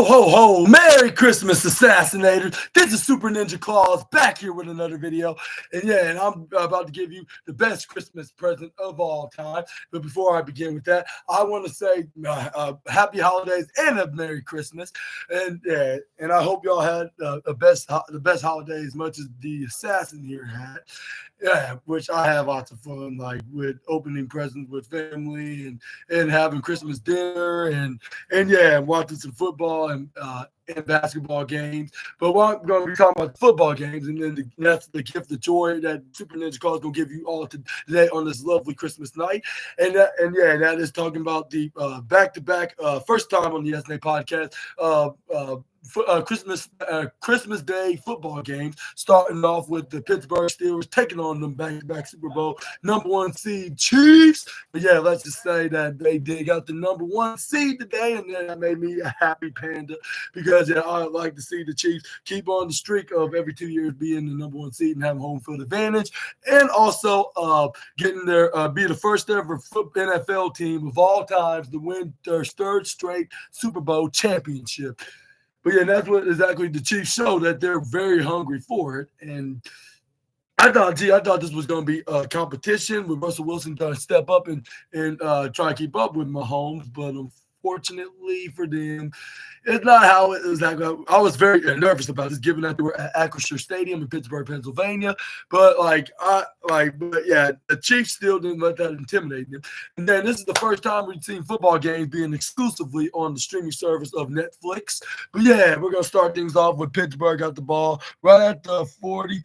Ho, ho, ho! Merry Christmas, Assassinators! This is Super Ninja Claus back here with another video. And I'm about to give you the best Christmas present of all time. But before I begin with that, I want to say happy holidays and a Merry Christmas. And I hope y'all had the best holiday as much as the assassin here had. Yeah, which I have lots of fun, like with opening presents with family and having Christmas dinner and watching some football and basketball games. But I'm going to be talking about football games, and then that's the gift of joy that Super Ninja Claus is going to give you all today on this lovely Christmas night. That is talking about the back-to-back first time on the SNA podcast. Christmas Day football games, starting off with the Pittsburgh Steelers taking on them back-to-back Super Bowl #1 seed Chiefs. But yeah, let's just say that they did got the #1 seed today, and that made me a happy panda because I like to see the Chiefs keep on the streak of every 2 years being the #1 seed and having home field advantage, and also getting their be the first ever NFL team of all times to win their third straight Super Bowl championship. But yeah, that's what exactly the Chiefs show, that they're very hungry for it. And I thought this was going to be a competition with Russell Wilson trying to step up and try to keep up with Mahomes. But unfortunately for them, it's not how it was. I was very nervous about this, given that they were at Acrisure Stadium in Pittsburgh, Pennsylvania. But the Chiefs still didn't let that intimidate them. And then this is the first time we've seen football games being exclusively on the streaming service of Netflix. But yeah, we're gonna start things off with Pittsburgh got the ball right at the 40.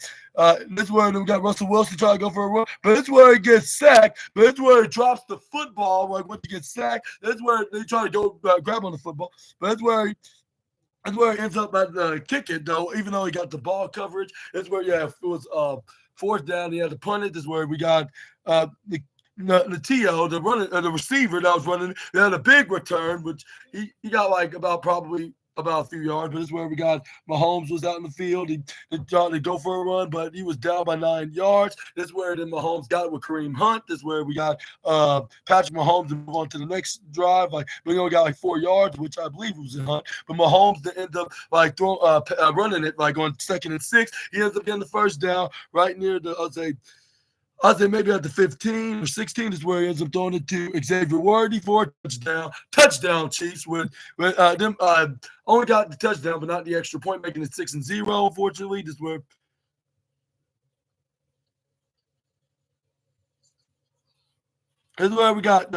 This is where we got Russell Wilson trying to go for a run, but this is where he gets sacked. But this is where he drops the football. Like when he gets sacked, that's where they try to go grab on the football. But that's where he ends up at the kick it though. Even though he got the ball coverage, that's where if it was fourth down, he had to punt it. This is where we got the T.O., the receiver that was running. They had a big return, which he got like about a few yards, but this is where we got Mahomes was out in the field. He tried to go for a run, but he was down by 9 yards. This is where then Mahomes got it with Kareem Hunt. This is where we got Patrick Mahomes to move on to the next drive. Like we only got like 4 yards, which I believe was in Hunt. But Mahomes to end up like running it like on 2nd and 6. He ends up getting the first down right near the I'd say maybe at the 15 or 16 is where he ends up throwing it to Xavier Worthy for a touchdown. Touchdown, Chiefs with them only got the touchdown, but not the extra point, making it 6-0. Unfortunately, this is where we got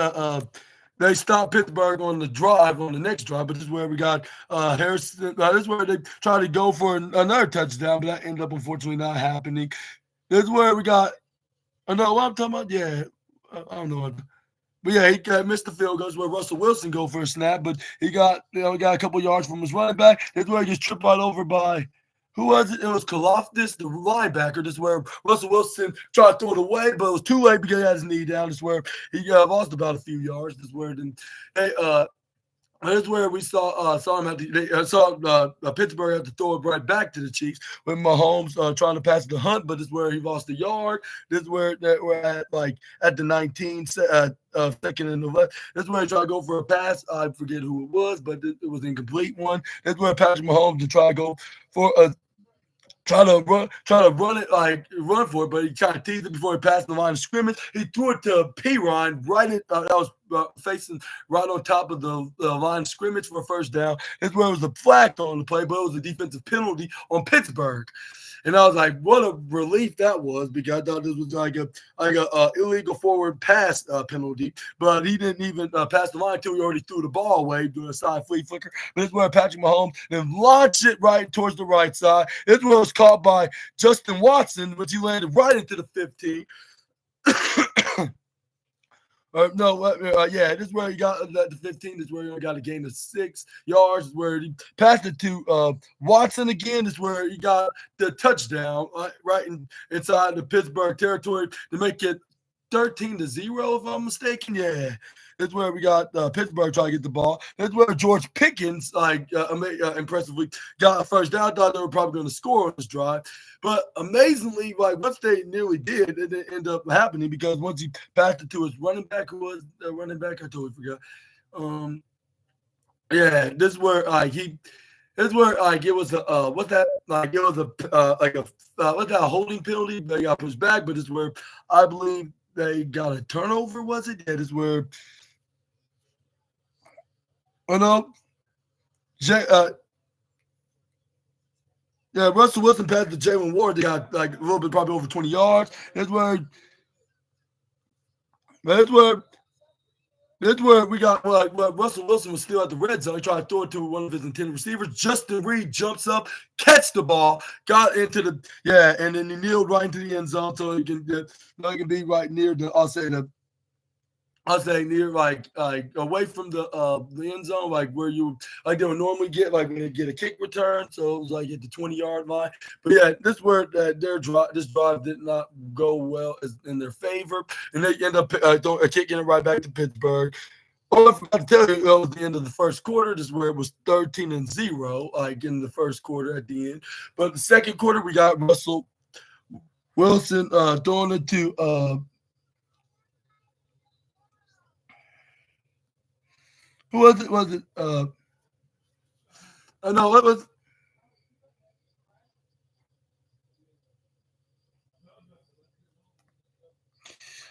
they stopped Pittsburgh on the drive, on the next drive, but this is where we got Harrison. This is where they try to go for another touchdown, but that ended up unfortunately not happening. This is where we got. I know what I'm talking about. Yeah, I don't know. But yeah, he missed the field goal. Where Russell Wilson go for a snap, but he got a couple yards from his running back. That's where he gets tripped right over by who was it? It was Kaloftis, the linebacker. This is where Russell Wilson tried to throw it away, but it was too late because he had his knee down. This is where he lost about a few yards. This is where then that's where we saw him Pittsburgh have to throw it right back to the Chiefs with Mahomes trying to pass the Hunt, but this is where he lost a yard. This is where we're at, like at the 19 second and the left. This is where he tried to go for a pass. I forget who it was, but it was an incomplete one. That's where Patrick Mahomes to try to go for a. Try to run for it, but he tried to tease it before he passed the line of scrimmage. He threw it to P-Ryan that was facing right on top of the line of scrimmage for a first down. That's where it was a flag on the play, but it was a defensive penalty on Pittsburgh. And I was like, what a relief that was, because I thought this was like a illegal forward pass penalty. But he didn't even pass the line until he already threw the ball away, doing a side flea flicker. But this is where Patrick Mahomes then launched it right towards the right side. This one was caught by Justin Watson, which he landed right into the 15. This is where he got the 15. This is where he only got a gain of 6 yards. This is where he passed it to Watson again. This is where he got the touchdown right inside the Pittsburgh territory to make it 13-0, if I'm mistaken. Yeah. That's where we got Pittsburgh trying to get the ball. That's where George Pickens, impressively, got a first down. I thought they were probably going to score on this drive. But amazingly, once they nearly did, it didn't end up happening because once he passed it to his running back, who was the running back? I totally forgot. Yeah, this is where this is where like it was a what's that like it was a like a what's that a holding penalty? They got pushed back, but this is where I believe they got a turnover. Was it? Yeah, this is where oh no, Jay, yeah, Russell Wilson passed to Jalen Ward. They got like a little bit, probably over 20 yards. That's where That's where we got like Russell Wilson was still at the red zone. He tried to throw it to one of his intended receivers. Justin Reed jumps up, catch the ball, got into the and then he kneeled right into the end zone so he can be right near I'll say near like away from the end zone, like where you like they would normally get like when they get a kick return. So it was like at the 20-yard line. But yeah, this is where this drive did not go well in their favor, and they end up kicking it right back to Pittsburgh. Oh, I forgot to tell you, it was the end of the first quarter. This is where it was 13-0, like in the first quarter at the end. But the second quarter, we got Russell Wilson throwing it to who was it? Was it no, it was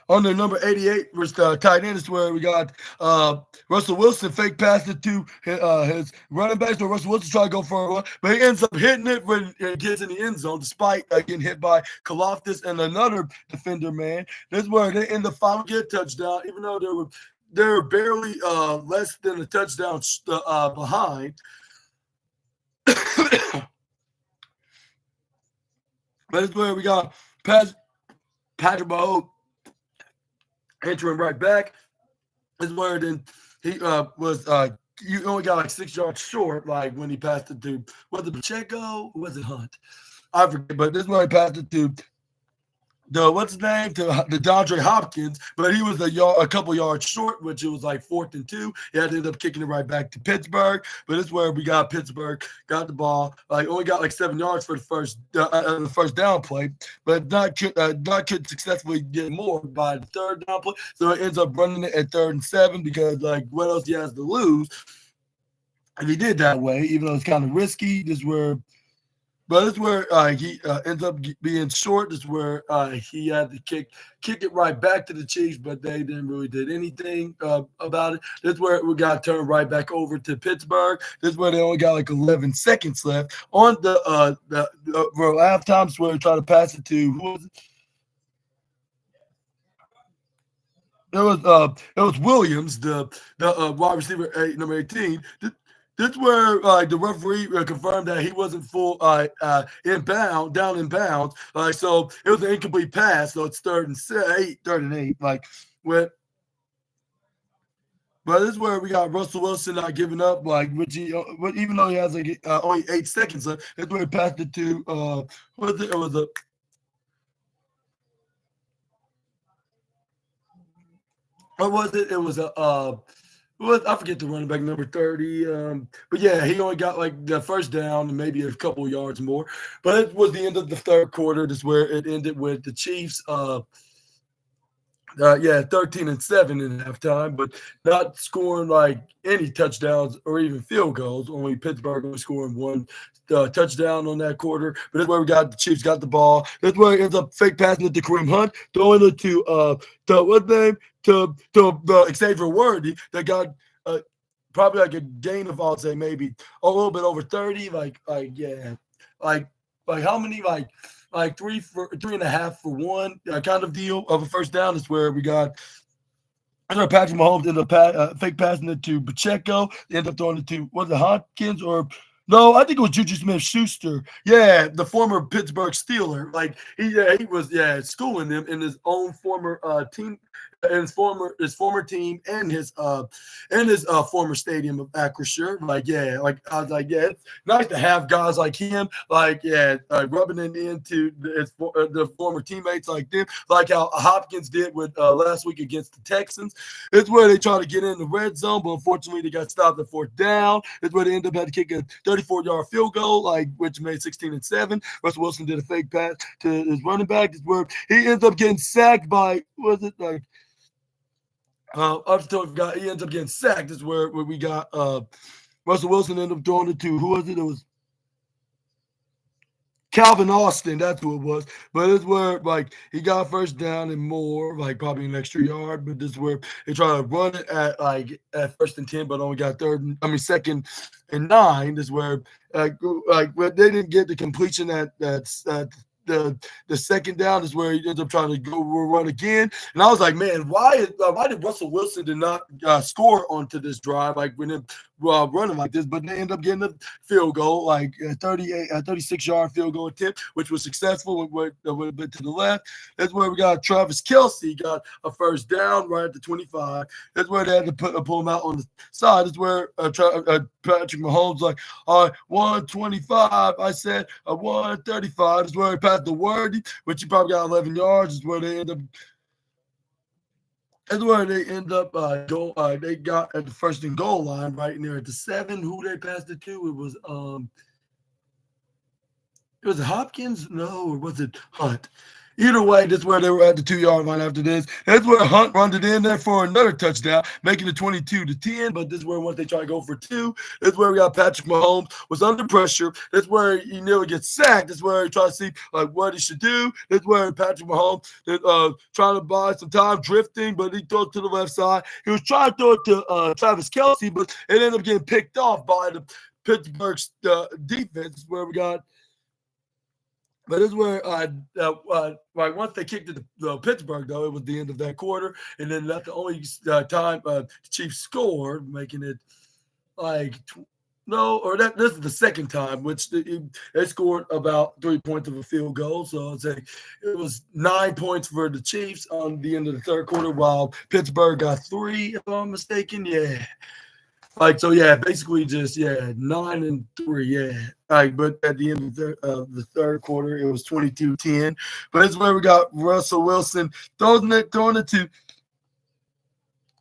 on the number 88 was the tight end. Is where we got Russell Wilson fake passed it to his running back. So Russell Wilson tried to go for a run, but he ends up hitting it when it gets in the end zone, despite getting hit by Kaloftis and another defender. Man, this is where they end up finally get a touchdown, even though they were barely less than a touchdown behind. But it's where we got Patrick Mahomes entering right back. Is where then he was you only got like 6 yards short, like when he passed it to was it Pacheco or was it Hunt? I forget, but this is where he passed it to the what's his name to the DeAndre Hopkins, but he was a couple yards short, which it was like 4th and 2. He had to end up kicking it right back to Pittsburgh. But this is where we got Pittsburgh got the ball, like only got like 7 yards for the first down play, but not could successfully get more by the third down play. So it ends up running it at 3rd and 7 because like what else he has to lose if he did that way, even though it's kind of risky. But this is where he ends up being short. This is where he had to kick it right back to the Chiefs, but they didn't really did anything about it. This is where we got turned right back over to Pittsburgh. This is where they only got like 11 seconds left on the halftime. This is where we try to pass it to who was it? It was Williams, the wide receiver, number 18. This is where the referee confirmed that he wasn't full down in bounds. So it was an incomplete pass. So it's 3rd and 8. Like with, but this is where we got Russell Wilson not giving up. Like which even though he has like only 8 seconds left, that's where he passed it to what was it? It was a what was it? It was a well, I forget the running back number 30. But yeah, he only got like the first down and maybe a couple of yards more. But it was the end of the third quarter. This is where it ended with the Chiefs 13-7 in halftime, but not scoring like any touchdowns or even field goals. Only Pittsburgh only scoring one touchdown on that quarter. But that's where we got the Chiefs got the ball. That's where it ends up fake passing it to Kareem Hunt, throwing it to what's name to Xavier Worthy that got probably like a gain of I'll say maybe a little bit over 30. Like how many like 3.5 for one kind of deal of a first down is where we got. Patrick Mahomes ended up fake passing it to Pacheco. They ended up throwing it to was it Hopkins or no? I think it was Juju Smith-Schuster. Yeah, the former Pittsburgh Steeler. Like he was schooling them in his own former team and his former team and his former stadium of Acrisure. Like I was like it's nice to have guys like him rubbing it into the former teammates like them, like how Hopkins did with last week against the Texans. It's where they try to get in the red zone, but unfortunately they got stopped at 4th down. It's where they ended up having to kick a 34-yard field goal, which made 16-7. Russell Wilson did a fake pass to his running back. It's where he ends up getting sacked by he ends up getting sacked. This is where we got Russell Wilson ended up throwing it to, who was it? It was Calvin Austin, that's who it was. But it's where like he got first down and more, like probably an extra yard. But this is where they try to run it at first and 10, but only got second and 9. This is where but they didn't get the completion at the second down is where he ends up trying to go run again. And I was like, man, why did Russell Wilson did not score onto this drive like when it running like this? But they end up getting a field goal, like a 36-yard field goal attempt, which was successful. Went a little bit to the left. That's where we got Travis Kelce got a first down right at the 25. That's where they had to pull him out on the side. That's where Patrick Mahomes like, all right, 125. I said 135. That's where he passed the Worthy, which he probably got 11 yards. Is where they end up. That's where they end up they got at the first and goal line right near at the 7. Who they passed it to? It was Hopkins? No, or was it Hunt? Either way, that's where they were at the 2-yard line after this. That's where Hunt runs it in there for another touchdown, making it 22-10. But this is where once they try to go for 2, that's where we got Patrick Mahomes was under pressure. That's where he nearly gets sacked. That's where he tries to see like what he should do. That's where Patrick Mahomes trying to buy some time drifting, but he throws it to the left side. He was trying to throw it to Travis Kelce, but it ended up getting picked off by the Pittsburgh defense. Where we got. But this is where, like once they kicked it to Pittsburgh, though, it was the end of that quarter, and then that's the only time the Chiefs scored, making it like this is the second time, which they scored about 3 points of a field goal. So it's it was 9 points for the Chiefs on the end of the third quarter, while Pittsburgh got 3, if I'm mistaken. Yeah. Basically just 9-3, but at the end of the third quarter, it was 22-10. But it's where we got Russell Wilson throwing it to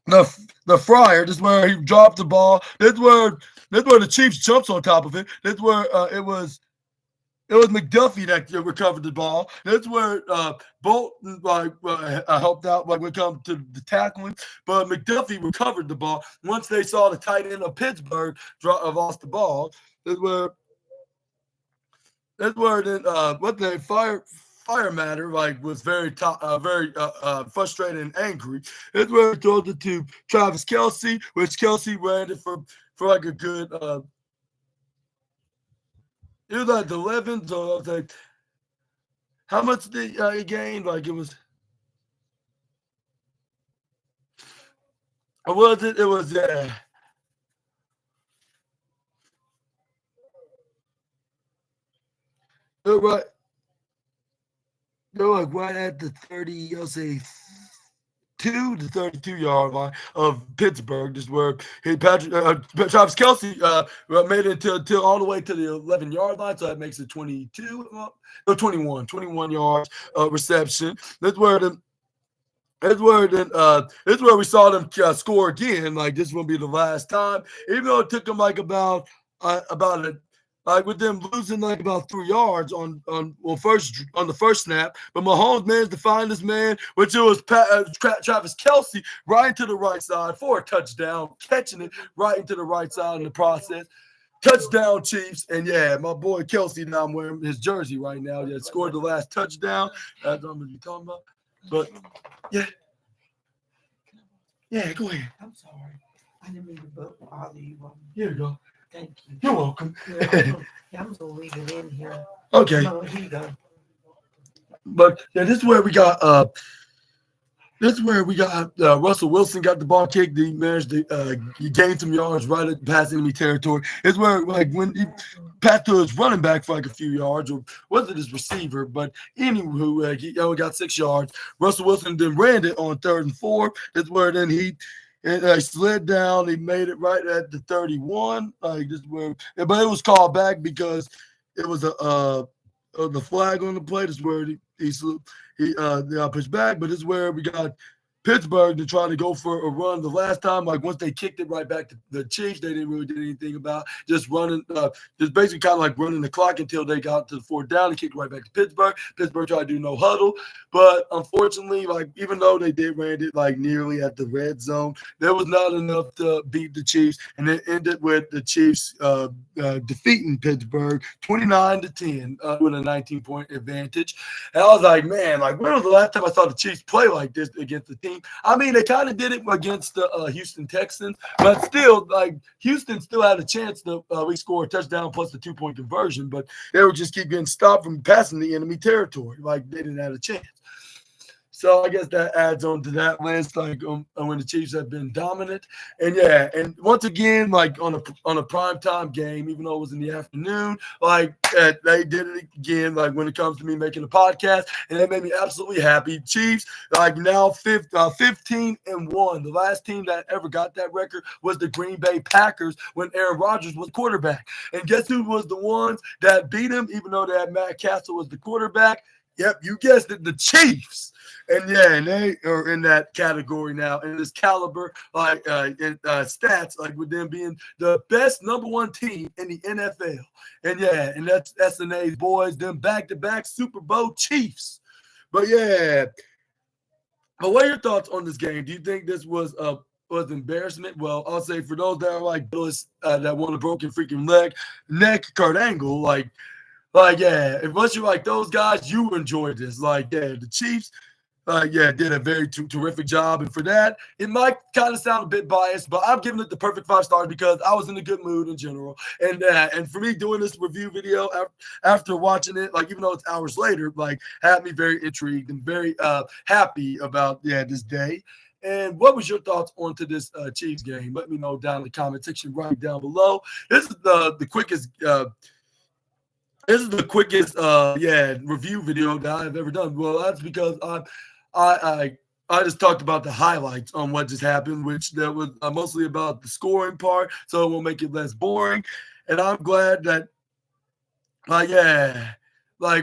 the Fryer. This is where he dropped the ball. This is where the Chiefs jumps on top of it. This is where it was McDuffie that recovered the ball. That's where Bolton helped out when it comes to the tackling. But McDuffie recovered the ball. Once they saw the tight end of Pittsburgh lost the ball, that's where then what the fire matter was very frustrated and angry. That's where he throws it to Travis Kelce, which Kelce ran it for like a good. It was like 11, so I was like, how much did he gain? Like it was, or was it? It was, they were like right at the 30, I'll say 32 line of Pittsburgh. This is where Travis Kelce made it till all the way to the 11-yard line, so that makes it 21 yards reception. That's where we saw them score again. Like this will be the last time, even though it took them like about with them losing like about 3 yards on the first snap. But Mahomes managed to find this man, which it was Travis Kelce right into the right side for a touchdown, catching it right into the right side in the process. Touchdown, Chiefs. And my boy Kelce, now I'm wearing his jersey right now. Yeah, scored the last touchdown. That's what I'm going to be talking about. But go ahead. I'm sorry. I didn't mean to bother you. Here you go. Thank you. You're welcome. I'm just gonna leave it in here. Okay. No, here you go. But this is where we got Russell Wilson got the ball kicked. He managed to gain some yards right at past enemy territory. It's where like when he passed to his running back for like a few yards, or was it his receiver? But anywho, he only got 6 yards. Russell Wilson then ran it on 3rd and 4. That's where then he slid down. He made it right at the 31. But it was called back because it was the flag on the play. This is where he pushed back. But this is where we got Pittsburgh to try to go for a run. The last time, like once they kicked it right back to the Chiefs, they didn't really do anything about just running, just basically kind of like running the clock until they got to the fourth down and kicked right back to Pittsburgh. Pittsburgh tried to do no huddle, but unfortunately, like even though they did ran it like nearly at the red zone, there was not enough to beat the Chiefs, and it ended with the Chiefs defeating Pittsburgh 29-10 with a 19-point advantage. And I was like, man, like when was the last time I saw the Chiefs play like this against the team? I mean, they kind of did it against the Houston Texans, but still, like Houston still had a chance to score a touchdown plus the 2-point conversion, but they would just keep getting stopped from passing the enemy territory. Like they didn't have a chance. So I guess that adds on to that list, like when the Chiefs have been dominant, and yeah, and once again, like on a primetime game, even though it was in the afternoon, like they did it again. Like when it comes to me making a podcast, and it made me absolutely happy. Chiefs, like now 15-1. The last team that ever got that record was the Green Bay Packers when Aaron Rodgers was quarterback. And guess who was the ones that beat him, even though they had Matt Castle was the quarterback? Yep, you guessed it, the Chiefs. And yeah, and they are in that category now, in this caliber, like stats, like with them being the best #1 team in the NFL. And yeah, and that's SNA's boys, them back-to-back Super Bowl Chiefs. But yeah, but what are your thoughts on this game? Do you think this was embarrassment? Well, I'll say for those that are like Billis that want a broken freaking neck, Kurt Angle, like yeah, if once you're like those guys, you enjoyed this. Like yeah, the Chiefs. Did a very terrific job. And for that, it might kind of sound a bit biased, but I'm giving it the perfect 5 stars because I was in a good mood in general. And for me, doing this review video after watching it, like even though it's hours later, like had me very intrigued and very happy about this day. And what was your thoughts onto this Chiefs game? Let me know down in the comment section right down below. This is the quickest. This is the quickest review video that I've ever done. Well, that's because I just talked about the highlights on what just happened, which that was mostly about the scoring part, so it will make it less boring. And I'm glad that,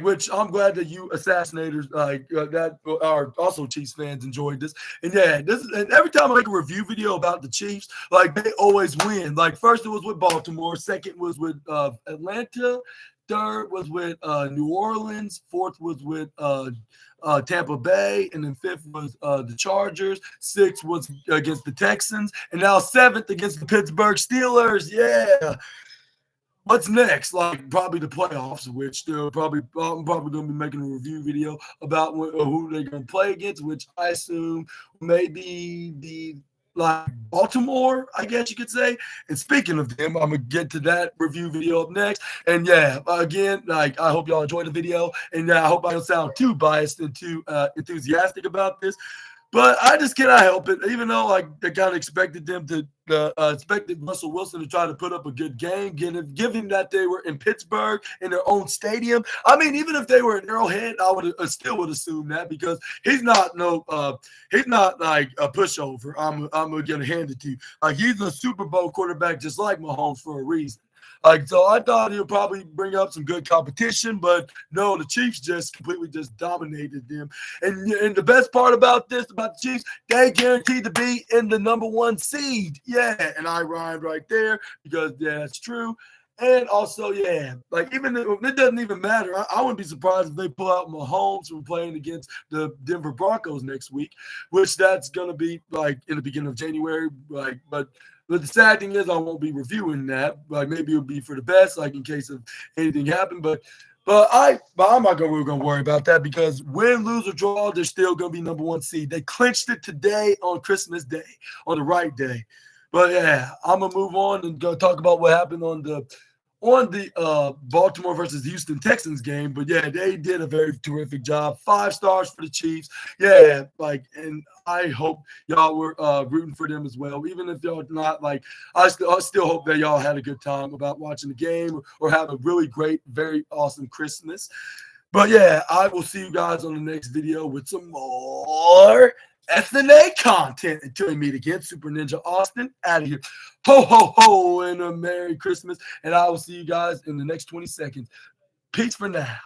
which I'm glad that you Assassinators that are also Chiefs fans enjoyed this. And yeah, and every time I make a review video about the Chiefs, like they always win. Like first it was with Baltimore, second was with Atlanta. Third was with New Orleans. Fourth was with Tampa Bay. And then fifth was the Chargers. Sixth was against the Texans. And now seventh against the Pittsburgh Steelers. Yeah. What's next? Like probably the playoffs, which I'm probably going to be making a review video about who they're going to play against, which I assume maybe the like Baltimore, I guess you could say. And speaking of them, I'm gonna get to that review video up next. And yeah, again, like I hope y'all enjoyed the video, and I hope I don't sound too biased and too enthusiastic about this. But I just cannot help it, even though like they kind of expected them to expected Russell Wilson to try to put up a good game, given that they were in Pittsburgh in their own stadium. I mean, even if they were in Arrowhead, I would still would assume that because he's not like a pushover. I'm gonna hand it to you. Like he's a Super Bowl quarterback, just like Mahomes for a reason. Like, so I thought he'll probably bring up some good competition, but no, the Chiefs just completely just dominated them. And the best part about the Chiefs, they guaranteed to be in the #1 seed. Yeah, and I rhymed right there because that's true. And also, yeah, like even if it doesn't even matter. I wouldn't be surprised if they pull out Mahomes from playing against the Denver Broncos next week, which that's gonna be like in the beginning of January. But the sad thing is I won't be reviewing that. Like maybe it'll be for the best, like in case of anything happened. But I'm not really gonna worry about that because win, lose, or draw, they're still gonna be #1 seed. They clinched it today on Christmas Day, on the right day. But yeah, I'm gonna move on and go talk about what happened on the Baltimore versus Houston Texans game. But yeah, they did a very terrific job. 5 stars for the Chiefs. Yeah, and I hope y'all were rooting for them as well. Even if y'all not, like, I still hope that y'all had a good time about watching the game or have a really great, very awesome Christmas. But yeah, I will see you guys on the next video with some more SNA content. Until we meet again, Super Ninja Austin out of here. Ho, ho, ho, and a Merry Christmas. And I will see you guys in the next 20 seconds. Peace for now.